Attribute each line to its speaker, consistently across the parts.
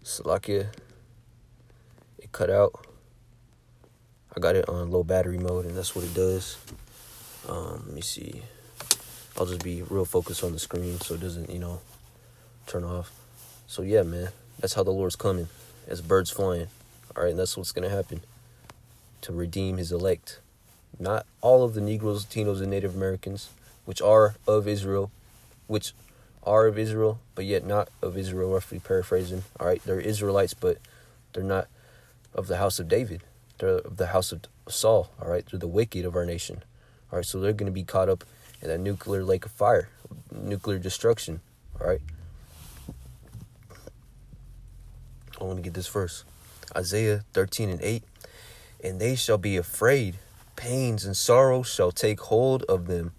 Speaker 1: Salakia, it cut out. I got it on low battery mode, and that's what it does. Let me see. I'll just be real focused on the screen so it doesn't, turn off. So yeah, man, that's how the Lord's coming, as birds flying. All right, and that's what's gonna happen to redeem His elect. Not all of the Negroes, Latinos, and Native Americans, which are of Israel, but yet not of Israel, roughly paraphrasing. All right, they're Israelites, but they're not of the house of David. They're of the house of Saul. All right, they're the wicked of our nation. All right, so they're going to be caught up in that nuclear lake of fire, nuclear destruction. All right. I want to get this verse. Isaiah 13:8. And they shall be afraid. Pains and sorrows shall take hold of them.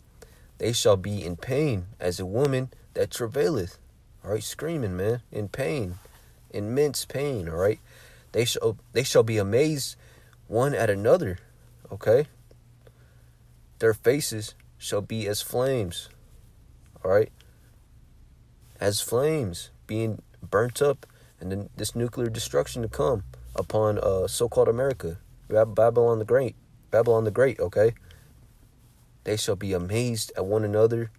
Speaker 1: They shall be in pain as a woman that travaileth. All right, screaming, man, in pain, immense pain. All right, they shall be amazed one at another. Okay, their faces shall be as flames. All right, as flames being burnt up, and then this nuclear destruction to come upon so-called America, Babylon the Great. Okay. They shall be amazed at one another.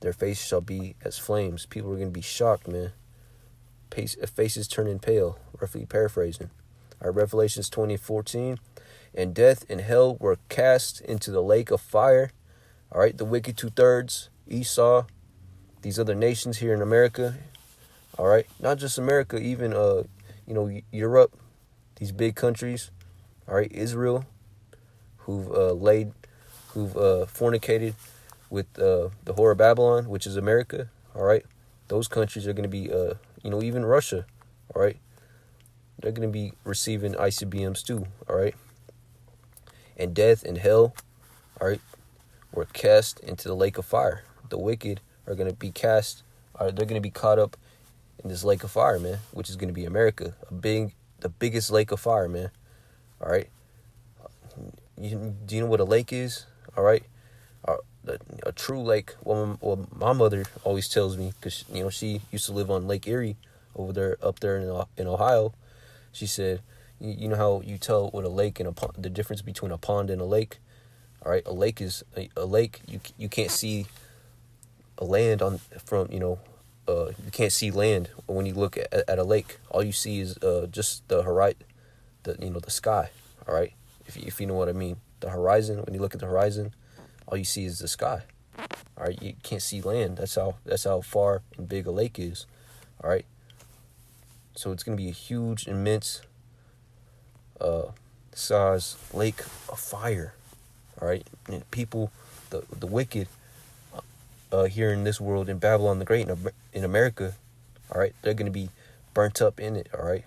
Speaker 1: Their faces shall be as flames. People are going to be shocked, man. Faces turning pale, roughly paraphrasing. All right, Revelations 20:14. And death and hell were cast into the lake of fire. All right, the wicked 2/3, Esau, these other nations here in America. All right, not just America, even, Europe, these big countries. All right, Israel, who've fornicated with the whore of Babylon, which is America. All right, those countries are going to be, even Russia. All right, they're going to be receiving ICBMs too. All right, and death and hell, all right, were cast into the lake of fire. The wicked are going to be cast. They're going to be caught up in this lake of fire, man, which is going to be America, the biggest lake of fire, man. All right. Do you know what a lake is? All right. A true lake. Well, my mother always tells me, because she used to live on Lake Erie up there in Ohio. She said, you know how you tell what a lake and a pond, the difference between a pond and a lake. All right. A lake is a lake. You can't see a land you can't see land when you look at a lake. All you see is just the horizon, the sky. All right, if you know what I mean. The horizon. When you look at the horizon, all you see is the sky. All right, you can't see land. That's how far and big a lake is. All right, so it's gonna be a huge, immense, size lake of fire. All right, and people, the wicked. Here in this world, in Babylon the Great, in America, all right, they're going to be burnt up in it, all right?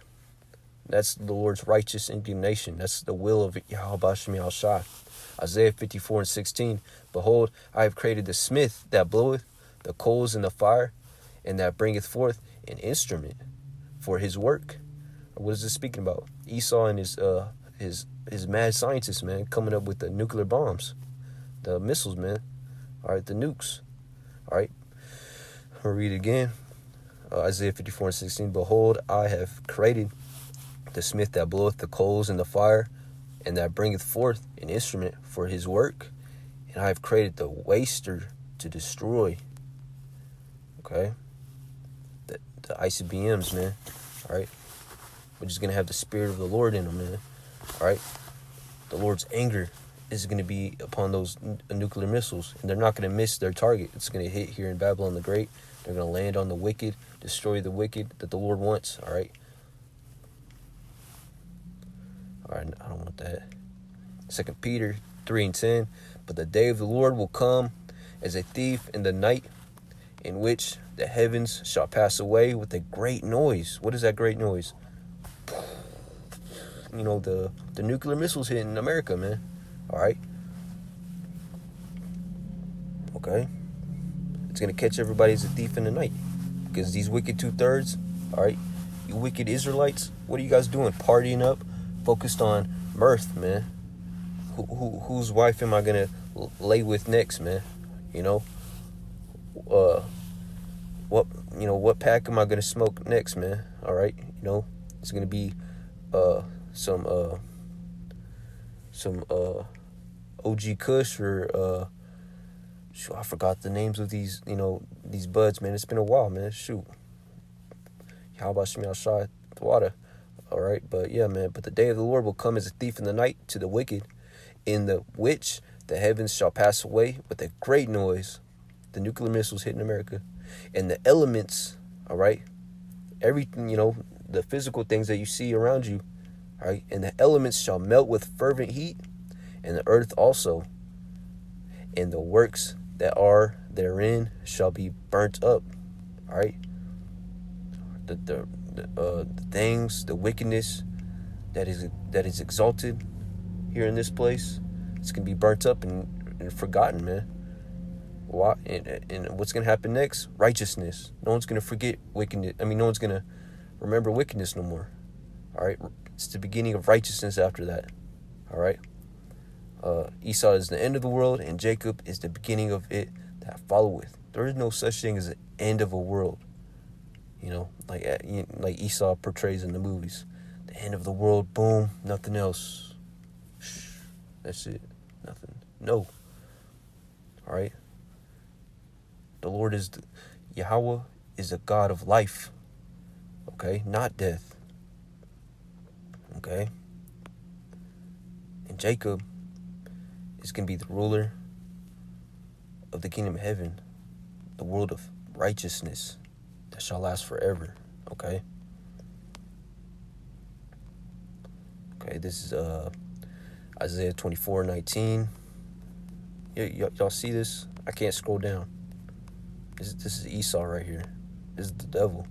Speaker 1: That's the Lord's righteous indignation. That's the will of Yahweh B'Shem Yahshua. Isaiah 54:16. Behold, I have created the smith that bloweth the coals in the fire, and that bringeth forth an instrument for his work. What is this speaking about? Esau and his mad scientists, man, coming up with the nuclear bombs, the missiles, man. All right, the nukes. All right, I'll read it again. Isaiah 54:16. Behold, I have created the smith that bloweth the coals in the fire, and that bringeth forth an instrument for his work. And I have created the waster to destroy. Okay, the ICBMs, man. All right, which is gonna have the spirit of the Lord in them, man. All right, the Lord's anger is going to be upon those nuclear missiles, and they're not going to miss their target. It's going to hit here in Babylon the Great. They're going to land on the wicked, destroy the wicked that the Lord wants. All right. All right, I don't want that. 2 Peter 3:10. But the day of the Lord will come as a thief in the night, in which the heavens shall pass away with a great noise. What is that great noise? The nuclear missiles hitting America, man. All right. Okay. It's going to catch everybody as a thief in the night. Because these wicked 2/3, all right, you wicked Israelites, what are you guys doing? Partying up, focused on mirth, man. Whose wife am I going to lay with next, man? What what pack am I gonna smoke next, man? All right, it's gonna be some OG Kush or shoot, I forgot the names of these buds, man. It's been a while, man. Shoot, how about Shmi Al the water? All right, but yeah, man. But the day of the Lord will come as a thief in the night to the wicked, in the which the heavens shall pass away with a great noise. The nuclear missiles hitting America, and the elements. All right, everything, the physical things that you see around you. All right, and the elements shall melt with fervent heat, and the earth also, and the works that are therein shall be burnt up. All right, the things, the wickedness that is exalted here in this place, it's gonna be burnt up and forgotten, man. Why? And what's gonna happen next? Righteousness. No one's gonna forget wickedness. No one's gonna remember wickedness no more. All right, it's the beginning of righteousness after that. All right. Esau is the end of the world, and Jacob is the beginning of it that followeth. There is no such thing as an end of a world. Like Esau portrays in the movies. The end of the world, boom, nothing else. That's it. Nothing. No. All right. The Lord Yahweh is a God of life. Okay, not death. Okay. And Jacob is going to be the ruler of the kingdom of heaven, the world of righteousness that shall last forever. Okay. Okay, this is Isaiah 24:19. Y'all see this? I can't scroll down. This is Esau right here. This is the devil.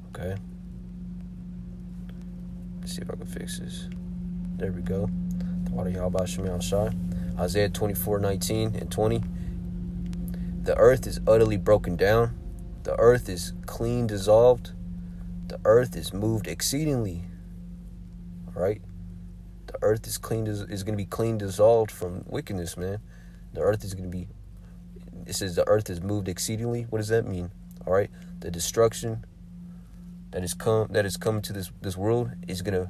Speaker 1: Okay. Let's see if I can fix this. There we go. Isaiah 24:19 and 20. The earth is utterly broken down. The earth is clean dissolved. The earth is moved exceedingly. All right. The earth is going to be clean dissolved from wickedness, man. The earth is going to be. It says the earth is moved exceedingly. What does that mean? All right. The destruction that is coming to this world is going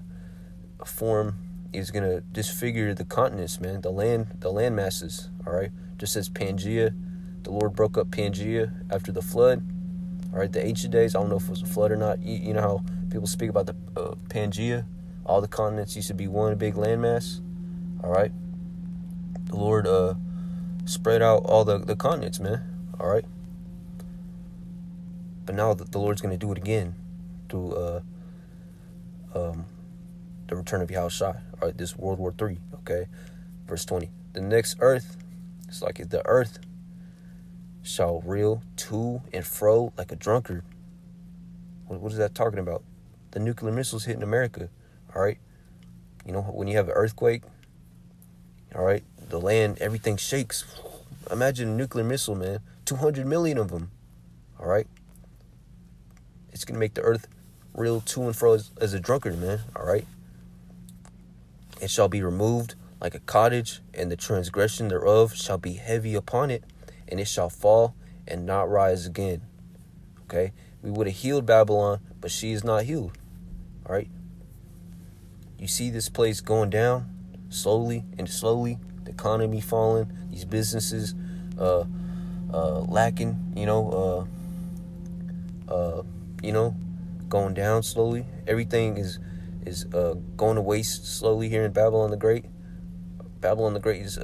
Speaker 1: to disfigure the continents, man. The land masses. All right. Just as Pangea, the Lord broke up Pangea after the flood. All right. The ancient days. I don't know if it was a flood or not. You know how people speak about the Pangea. All the continents used to be one big landmass. All right. The Lord spread out all the continents, man. All right. But now the Lord's going to do it again through the return of Yahushua. All right, this World War III. Okay. Verse 20. The next earth, it's like the earth shall reel to and fro like a drunkard. What is that talking about? The nuclear missiles hitting America. All right. When you have an earthquake, all right, the land, everything shakes. Imagine a nuclear missile, man. 200 million of them. All right. It's going to make the earth reel to and fro as a drunkard, man. All right. It shall be removed like a cottage, and the transgression thereof shall be heavy upon it, and it shall fall and not rise again. Okay. We would have healed Babylon, but she is not healed. All right. You see this place going down slowly and slowly, the economy falling, these businesses lacking, going down slowly. Everything is going to waste slowly here in Babylon the Great. Babylon the Great is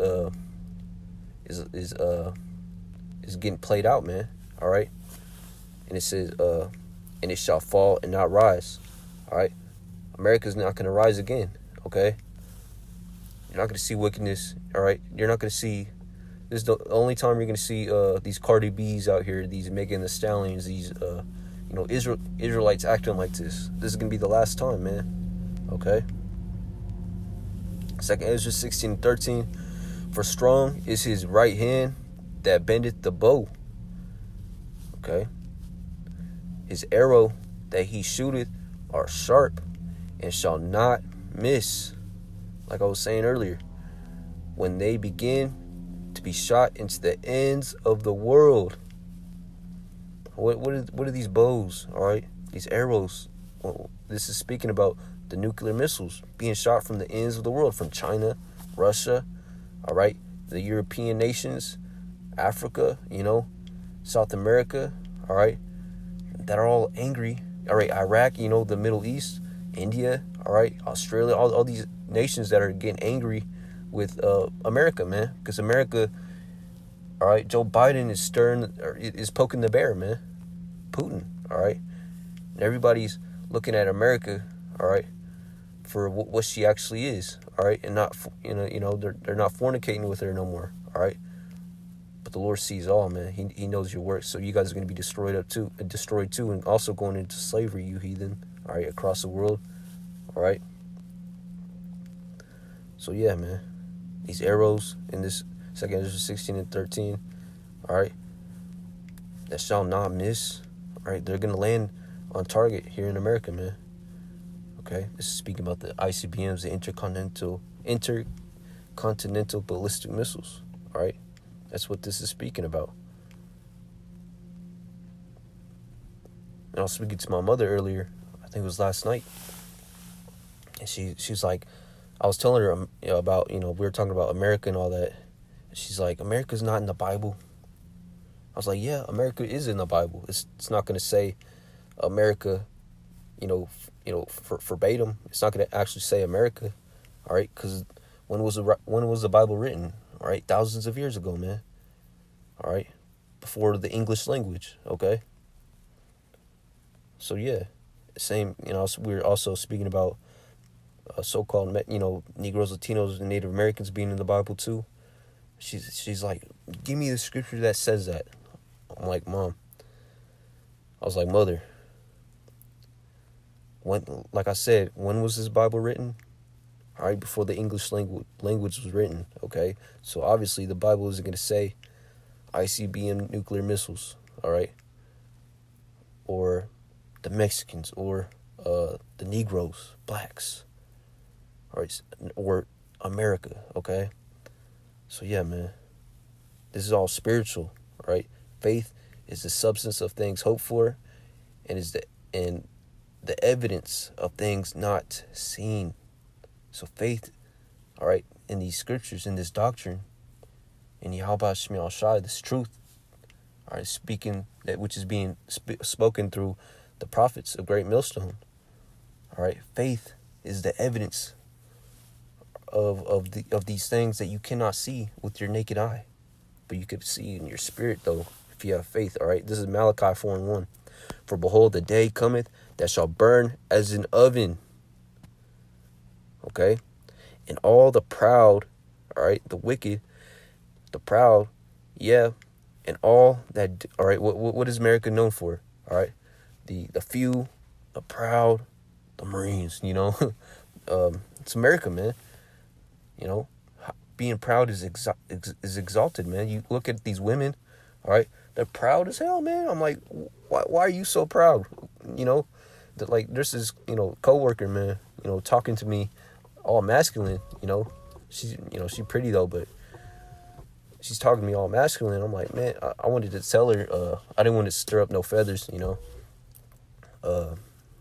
Speaker 1: getting played out, man. All right. And it says and it shall fall and not rise. All right. America's not going to rise again, okay? You're not going to see wickedness, all right? You're not going to see... This is the only time you're going to see these Cardi B's out here, these Megan Thee Stallions, these, Israelites acting like this. This is going to be the last time, man, okay? 2 Ezra 16:13. For strong is his right hand that bendeth the bow, okay? His arrow that he shooteth are sharp, and shall not miss. Like I was saying earlier, when they begin to be shot into the ends of the world. What are these bows? All right, these arrows. Well, this is speaking about the nuclear missiles being shot from the ends of the world, from China, Russia, all right, the European nations, Africa, South America, all right, that are all angry. All right, Iraq, the Middle East, India, all right, Australia, all these nations that are getting angry with America, man, because America, all right, Joe Biden is poking the bear, man. Putin, all right, and everybody's looking at America, all right, for what she actually is, all right, and not, they're not fornicating with her no more, all right. But the Lord sees all, man. He knows your work. So you guys are going to be destroyed too, and also going into slavery, you heathen, all right, across the world, all right. So yeah, man, these arrows in this 2 Ezra 16 and 13, all right, that shall not miss, all right. They're going to land on target here in America, man. Okay, this is speaking about the ICBMs, the intercontinental ballistic missiles, all right. That's what this is speaking about. And I was speaking to my mother earlier, I think it was last night, and she's like, I was telling her about, we were talking about America and all that. And she's like, America's not in the Bible. I was like, yeah, America is in the Bible. It's not going to say America, verbatim. It's not going to actually say America, all right? Because when was the Bible written? All right, thousands of years ago, man. All right, before the English language, okay? So, yeah, same, we're also speaking about so-called, Negroes, Latinos, and Native Americans being in the Bible, too. She's like, give me the scripture that says that. I'm like, Mom. I was like, Mother, like I said, when was this Bible written? All right, before the English language was written, okay? So obviously the Bible isn't going to say ICBM nuclear missiles, all right? Or the Mexicans, or the Negroes, blacks, all right? Or America, okay? So yeah, man, this is all spiritual, all right? Faith is the substance of things hoped for, and the evidence of things not seen. So faith, all right, in these scriptures, in this doctrine, in Yahweh Shemi Shai, this truth, all right, speaking that which is being spoken through the prophets of Great Millstone. All right, faith is the evidence of these things that you cannot see with your naked eye, but you could see in your spirit though, if you have faith. All right, this is Malachi 4:1. For behold, the day cometh that shall burn as an oven. Okay, and all the proud, all right, the wicked, the proud, yeah, and all that, all right, what is America known for? All right, the few, the proud, the Marines, it's America, man. Being proud is exalted, man. You look at these women, all right, they're proud as hell, man. I'm like, why are you so proud? Like there's this, coworker, man, talking to me all masculine, she's pretty though, but she's talking to me all masculine. I'm like, man, I wanted to tell her, I didn't want to stir up no feathers, but I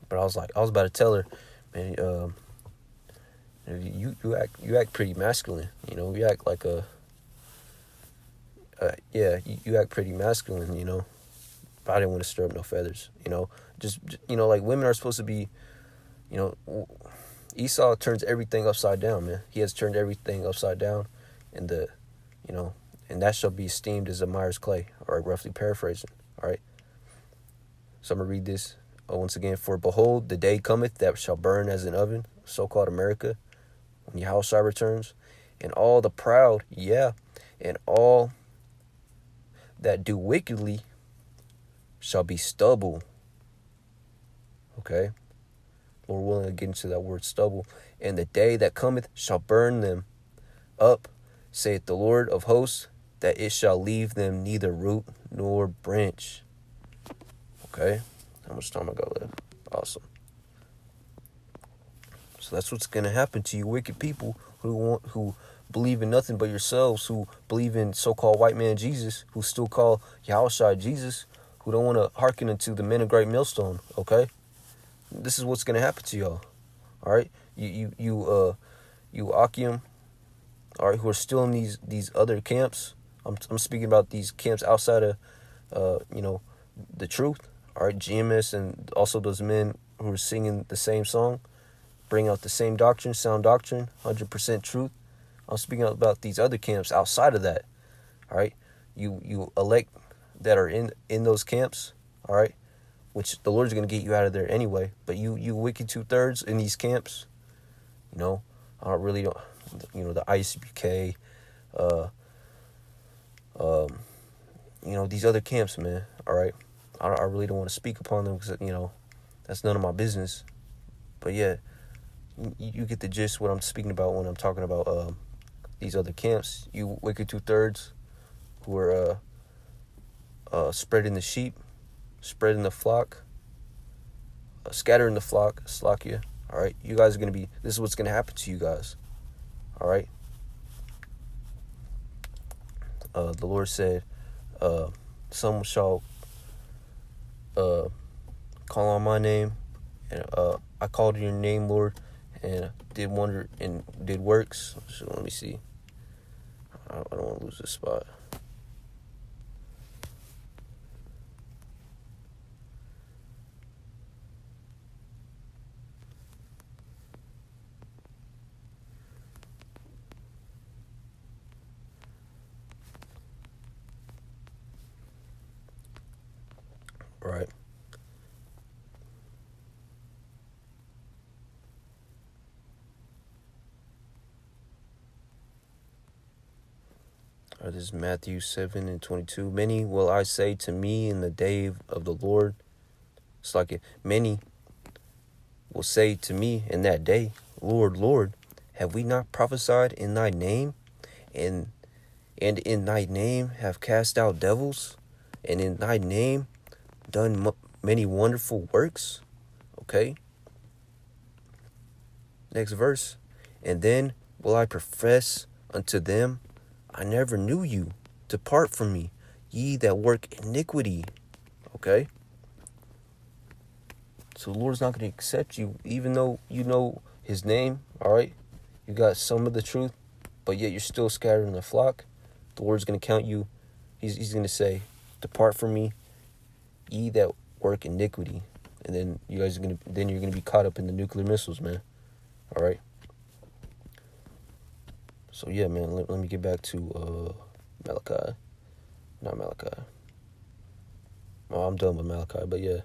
Speaker 1: was about to tell her, man, you act pretty masculine, you act like you act pretty masculine, but I didn't want to stir up no feathers, just like women are supposed to be, Esau turns everything upside down, man. He has turned everything upside down, and and that shall be esteemed as a mire's clay, or roughly paraphrasing. All right. So I'm gonna read this once again. For behold, the day cometh that shall burn as an oven, so-called America, when Yahushua returns, and all the proud, and all that do wickedly shall be stubble. Okay. Lord willing, to get into that word stubble. And the day that cometh shall burn them up, saith the Lord of hosts, that it shall leave them neither root nor branch. Okay? How much time I got left? Awesome. So that's what's going to happen to you wicked people who believe in nothing but yourselves, who believe in so-called white man Jesus, who still call Yahushua Jesus, who don't want to hearken unto the men of great millstone, okay? This is what's going to happen to y'all, all right? You Akim, all right, who are still in these other camps. I'm speaking about these camps outside of, the truth, all right? GMS and also those men who are singing the same song, bring out the same doctrine, sound doctrine, 100% truth. I'm speaking about these other camps outside of that, all right? You elect that are in those camps, all right, which the Lord's going to get you out of there anyway. But you wicked 2/3 in these camps, I don't, the ICBK, these other camps, man, all right. I really don't want to speak upon them because, that's none of my business. But yeah, you get the gist what I'm speaking about when I'm talking about these other camps. You wicked 2/3 who are spreading the sheep, spreading the flock, scattering the flock, Slakia. All right, you guys are going to be, this is what's going to happen to you guys. All right. The Lord said, some shall call on my name, and I called your name, Lord, and did wonder and did works. So let me see. I don't want to lose this spot. Right. This is Matthew 7:22. Many will I say to me in the day of the Lord. It's like many will say to me in that day, Lord, Lord, have we not prophesied in thy name? And in thy name have cast out devils? And in thy name done many wonderful works? Okay. Next verse. And then will I profess unto them, I never knew you. Depart from me, ye that work iniquity. Okay. So the Lord's not going to accept you, even though you know his name, all right? You got some of the truth, but yet you're still scattered in the flock. The Lord's going to count you. He's going to say, depart from me, ye that work iniquity. And then you guys are going to, then you're going to be caught up in the nuclear missiles, man. All right? So, yeah, man, let me get back to Malachi. Not Malachi. Oh, I'm done with Malachi, but yeah.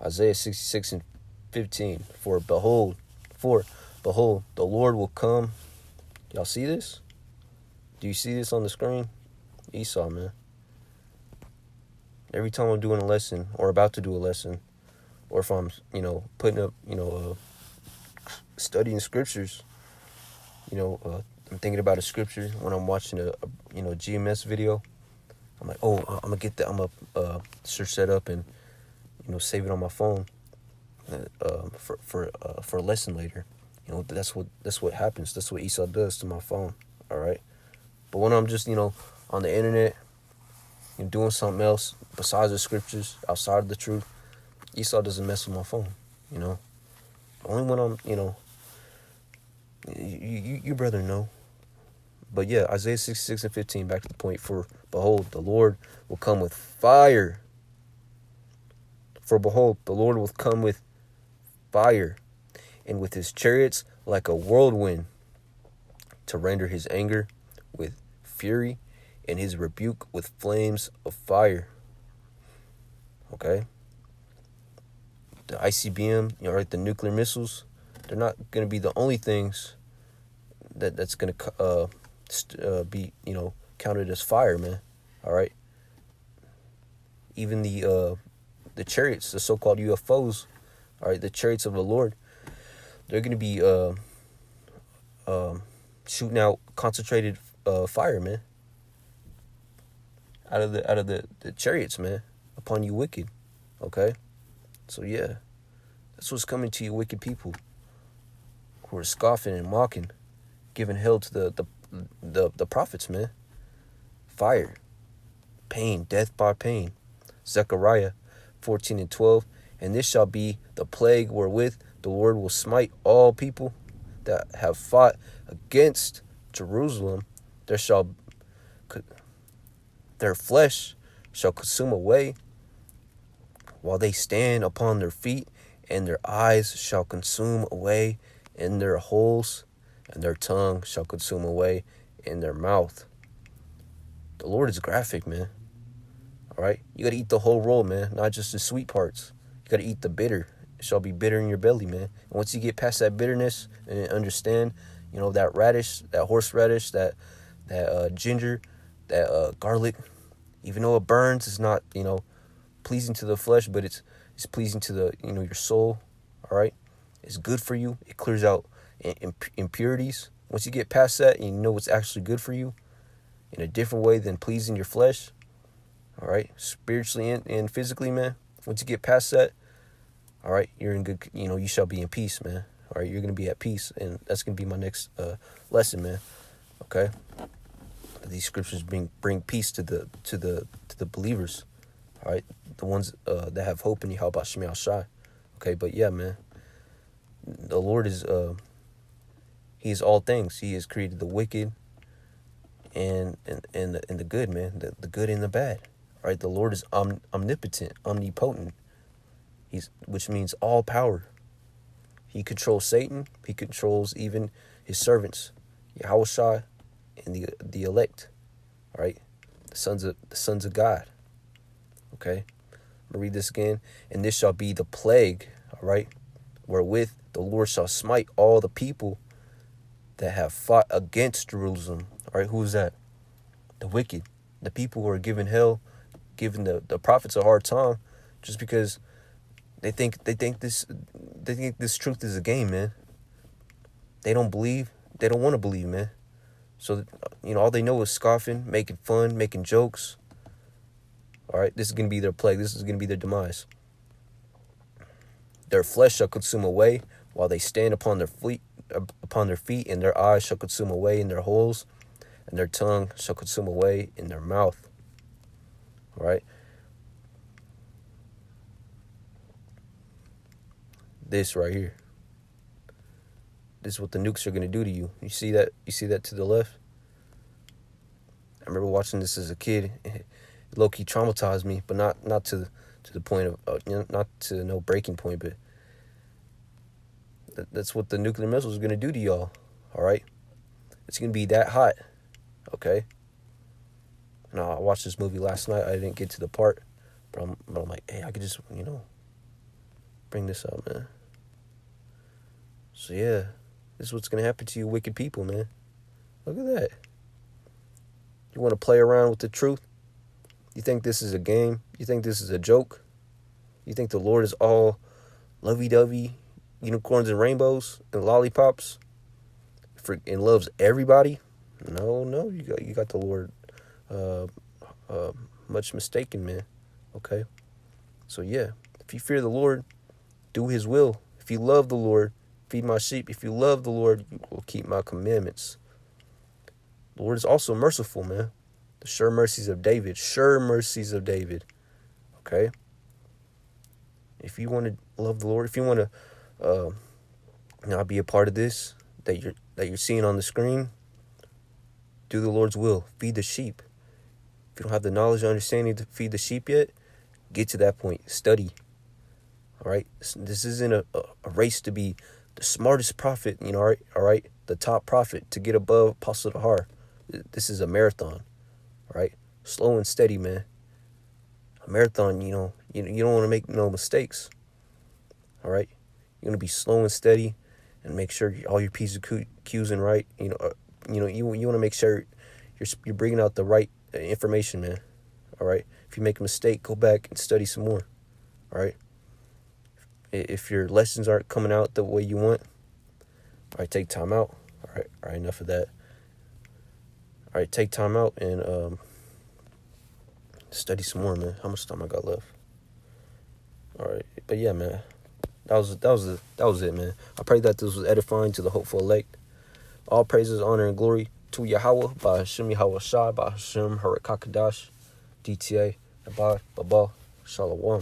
Speaker 1: Isaiah 66:15. For behold, the Lord will come. Y'all see this? Do you see this on the screen? Esau, man. Every time I'm doing a lesson or about to do a lesson, or if I'm, putting up, studying scriptures, I'm thinking about a scripture when I'm watching a GMS video. I'm like, oh, I'm gonna get that. I'm gonna search that up and save it on my phone for a lesson later. That's what happens. That's what Esau does to my phone. All right. But when I'm just on the internet and doing something else besides the scriptures, outside of the truth, Esau doesn't mess with my phone. Only when I'm you brother know. But yeah, Isaiah 66:15, back to the point. For behold, the Lord will come with fire. For behold, the Lord will come with fire, and with his chariots like a whirlwind, to render his anger with fury, and his rebuke with flames of fire. Okay? The ICBM, the nuclear missiles, they're not going to be the only things that's going to be counted as fire, man. All right. Even the chariots, the so-called UFOs, all right, the chariots of the Lord, they're going to be shooting out concentrated fire, man, out of the chariots, man, upon you wicked. Okay. So yeah, that's what's coming to you wicked people who are scoffing and mocking, giving hell to the prophets, man. Fire, pain, death by pain. Zechariah 14 and 12. And this shall be the plague wherewith the Lord will smite all people that have fought against Jerusalem. Their flesh shall consume away while they stand upon their feet, and their eyes shall consume away in their holes, and their tongue shall consume away in their mouth. The Lord is graphic, man. All right? You got to eat the whole roll, man, not just the sweet parts. You got to eat the bitter. It shall be bitter in your belly, man. And once you get past that bitterness and understand, that radish, that horseradish, that ginger, that garlic, even though it burns, it's not, pleasing to the flesh, but it's pleasing to the, your soul. All right? It's good for you. It clears out impurities. Once you get past that and you know what's actually good for you in a different way than pleasing your flesh, all right, spiritually and physically, man, once you get past that, all right, you're in good, you shall be in peace, man. All right, you're going to be at peace, and that's going to be my next lesson, man. Okay? These scriptures bring peace to the believers. All right, the ones that have hope in Yahweh Shemi Al-Shai. Okay, but yeah, man, the Lord is He is all things. He has created the wicked and the good, man, the good and the bad. All right, the Lord is omnipotent, omnipotent. Which means all power. He controls Satan. He controls even his servants, Yahweh Shai, and the elect. All right, the sons of God. Okay, I'm gonna read this again. And this shall be the plague, all right, wherewith the Lord shall smite all the people that have fought against Jerusalem. All right, who is that? The wicked, the people who are giving giving the prophets a hard time, just because they think this truth is a game, man. They don't believe. They don't want to believe, man. So all they know is scoffing, making fun, making jokes. All right, this is going to be their plague. This is going to be their demise. Their flesh shall consume away while they stand upon their feet, and their eyes shall consume away in their holes, and their tongue shall consume away in their mouth. All right. This right here. This is what the nukes are going to do to you. You see that? You see that to the left? I remember watching this as a kid. It low-key traumatized me, but not to the point of not to no breaking point, but that's what the nuclear missiles are going to do to y'all. All right? It's going to be that hot. Okay? And I watched this movie last night. I didn't get to the part, but I'm like, hey, I could just, bring this up, man. So yeah, this is what's going to happen to you wicked people, man. Look at that. You want to play around with the truth? You think this is a game? You think this is a joke? You think the Lord is all lovey-dovey, unicorns and rainbows and lollipops, and loves everybody? No, you got the Lord much mistaken, man. Okay? So yeah, if you fear the Lord, do his will. If you love the Lord, feed my sheep. If you love the Lord, you will keep my commandments. The Lord is also merciful, man. The sure mercies of David. Sure mercies of David. Okay? If you want to love the Lord, if you want to not be a part of this that you're seeing on the screen, do the Lord's will. Feed the sheep. If you don't have the knowledge and understanding to feed the sheep yet, get to that point. Study. All right? This isn't a race to be the smartest prophet, all right? The top prophet to get above Apostle Dahar. This is a marathon, all right? Slow and steady, man. A marathon, you don't want to make no mistakes, all right? You're going to be slow and steady and make sure all your pieces of cues in right. You want to make sure you're bringing out the right information, man, all right? If you make a mistake, go back and study some more, all right? If your lessons aren't coming out the way you want, all right, take time out. All right, enough of that. All right, take time out and study some more, man. How much time I got left? All right, but yeah, man, that was it, man. I pray that this was edifying to the hopeful elect. All praises, honor, and glory to Yahweh by Hashem Yahweh Shai, by Hashem Harakakadash, DTA, Abad, Baba, Shalom.